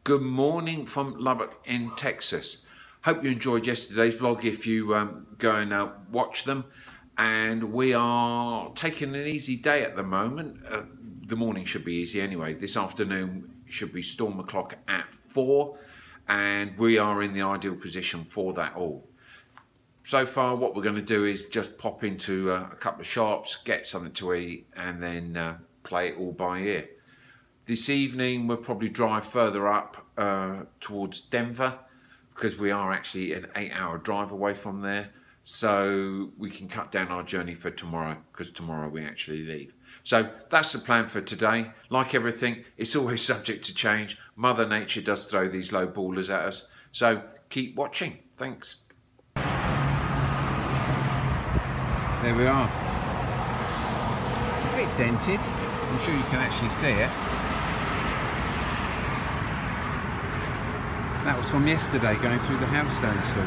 Good morning from Lubbock in Texas. Hope you enjoyed yesterday's vlog if you go and watch them. And we are taking an easy day at the moment. The morning should be easy anyway. This afternoon should be storm o'clock at 4 and we are in the ideal position for that all. So far what we're going to do is just pop into a couple of shops, get something to eat and then play it all by ear. This evening we'll probably drive further up towards Denver because we are actually an 8-hour drive away from there, so we can cut down our journey for tomorrow because tomorrow we actually leave. So that's the plan for today. Like everything, it's always subject to change. Mother Nature does throw these low ballers at us, so keep watching. Thanks. There we are. It's a bit dented. I'm sure you can actually see it. That was from yesterday, going through the Hailstone storm.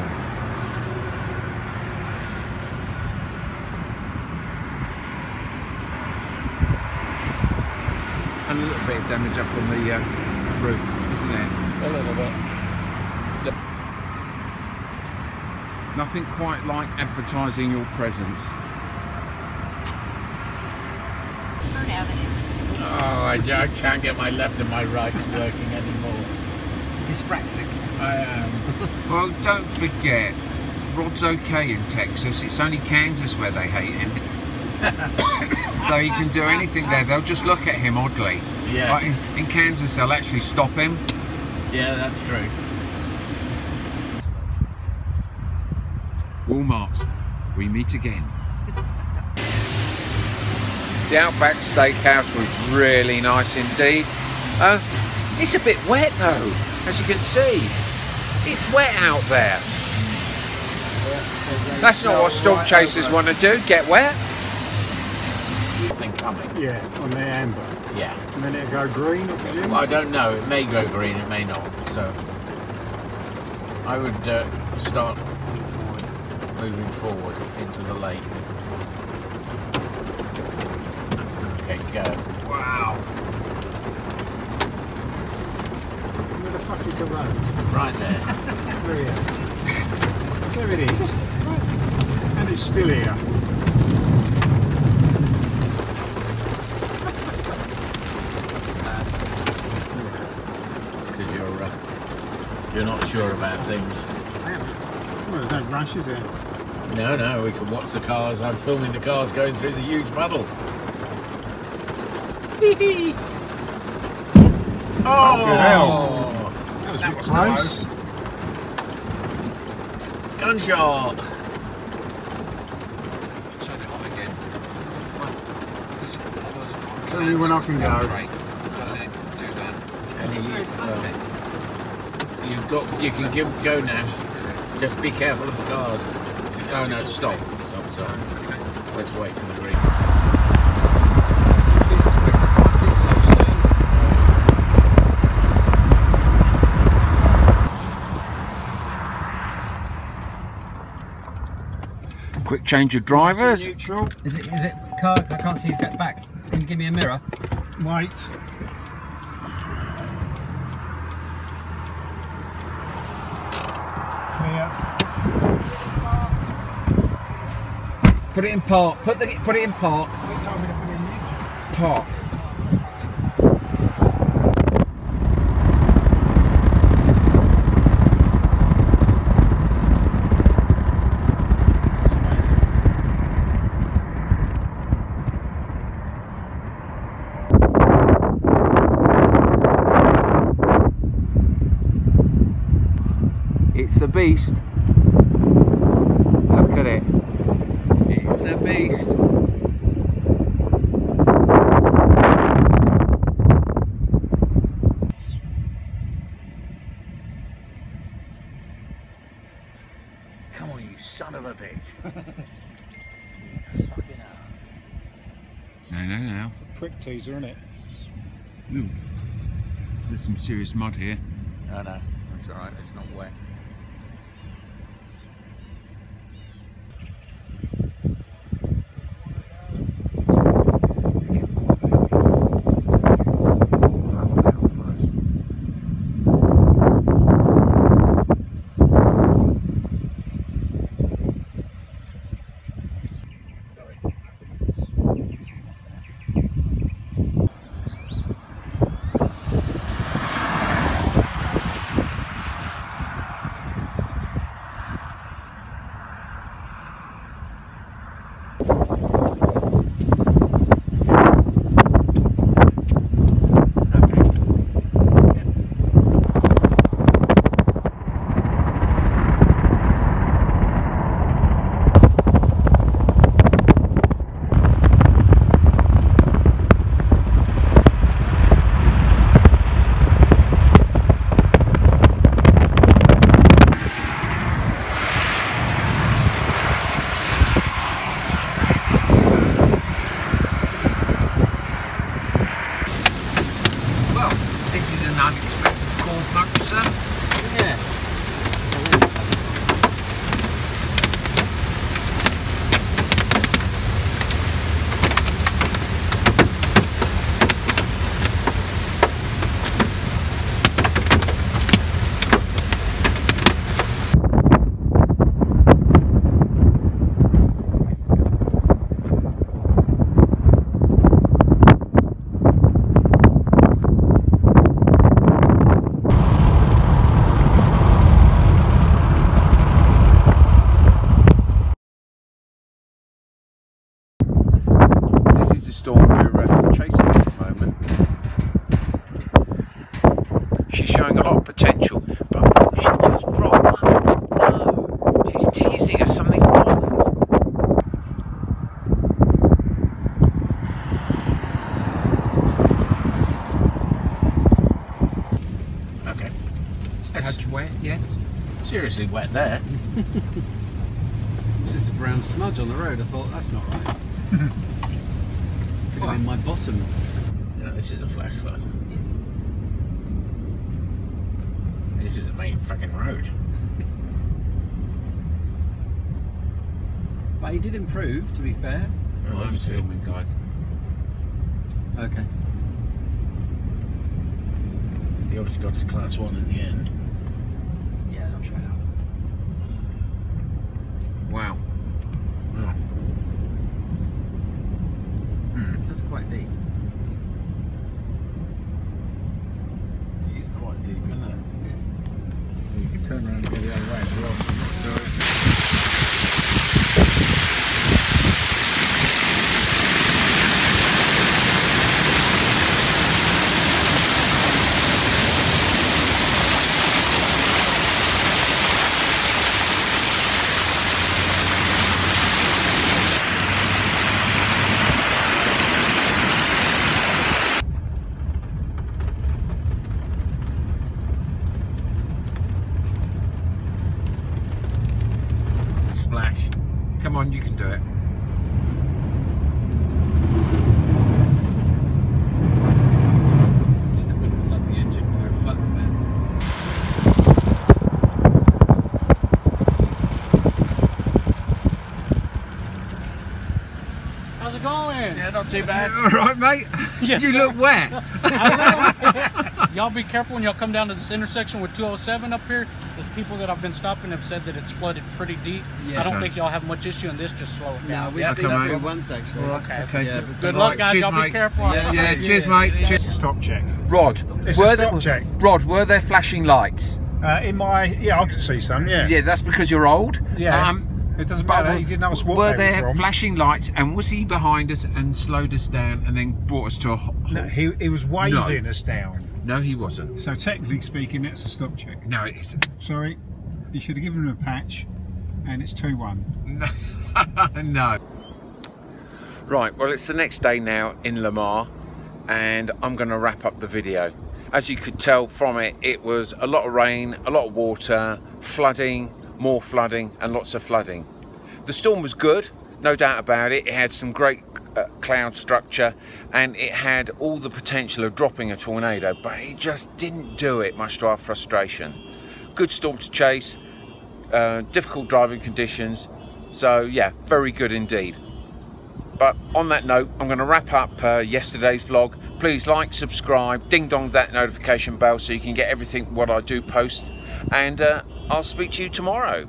And a little bit of damage up on the roof, isn't there? A little bit. Yep. Nothing quite like advertising your presence. Oh, I can't get my left and my right working anymore. Dyspraxic. I am. Well, don't forget, Rod's okay in Texas. It's only Kansas where they hate him. So he can do anything there. They'll just look at him oddly. Yeah. Like in Kansas, they'll actually stop him. Yeah, that's true. Walmart, we meet again. The Outback Steakhouse was really nice indeed. It's a bit wet though, as you can see. It's wet out there. That's not what storm chasers want to do, get wet. Thing coming. Yeah, on the amber. Yeah. And then it'll go green, I presume? Well, I don't know. It may go green, it may not. So I would start moving forward into the lake. Okay, go. Wow. Where the fuck is the road? Right there. There it is. And it's still here. Because you're not sure about things. I am. Well, there's no rush, is there? No, we can watch the cars. I'm filming the cars going through the huge puddle. Oh! Hell. That was close. Gunshot! Turn it on again. Tell me when I can go. Do that. And you can go now. Just be careful of the cars. Oh no, stop. Stop. Okay. Let's wait for the green. Quick change of drivers. Neutral. Is it car? I can't see you get back. Can you give me a mirror? Wait. Clear. Put it in park. Put it in park. They told me to put it in neutral. Park. It's a beast. Look at it. It's a beast. Come on, you son of a bitch. No. It's a prick teaser, isn't it? Ooh. There's some serious mud here. No, it's alright, it's not wet. much, sir? Yeah. Storm we're chasing at the moment. She's showing a lot of potential, but will she just drop? No, she's teasing us something rotten. Okay. Edge wet, yes. Seriously wet there. It's just a brown smudge on the road. I thought, that's not right. Could have been my bottom. Yeah, this is a flash flood. This is the main fucking road. But he did improve, to be fair. Oh, I'm filming, guys. Okay. He obviously got his class 1 in the end. Yeah, I'll try out. Wow. That's quite deep. It is quite deep, isn't it? Yeah. You can turn around and go the other way as well. Splash. Come on, you can do it. Still wouldn't flood the engine because they're flat there. How's it going? Yeah, not too bad. All right, mate. Yes, you sir. look wet. Y'all be careful when y'all come down to this intersection with 207 up here. The people that I've been stopping have said that it's flooded pretty deep. Yeah. I don't Okay. think y'all have much issue in this, just slow it No, down. we've Okay, been mate. through once actually. Okay. Okay. Yeah, Good All luck, right, guys. cheers, Y'all be mate. careful. Yeah, cheers, mate. It's a stop check. Rod, It's a were stop there, check. Rod, were there flashing lights? In my, yeah, I could see some, yeah. Yeah, that's because you're old. Yeah. It doesn't but matter, he didn't ask what were they there were from. flashing lights, and was he behind us and slowed us down and then brought us to a halt? No, he was waving us down. No, he wasn't. So technically speaking, that's a stop check. No, it isn't. Sorry, you should have given him a patch, and it's 2-1. No. Right, well, it's the next day now in Lamar, and I'm going to wrap up the video. As you could tell from it, it was a lot of rain, a lot of water, flooding, more flooding, and lots of flooding. The storm was good, no doubt about it. It had some great cloud structure, and it had all the potential of dropping a tornado, but it just didn't do it, much to our frustration. Good storm to chase, difficult driving conditions, so yeah, very good indeed. But on that note, I'm going to wrap up yesterday's vlog. Please like, subscribe, ding dong that notification bell so you can get everything what I do post, and I'll speak to you tomorrow.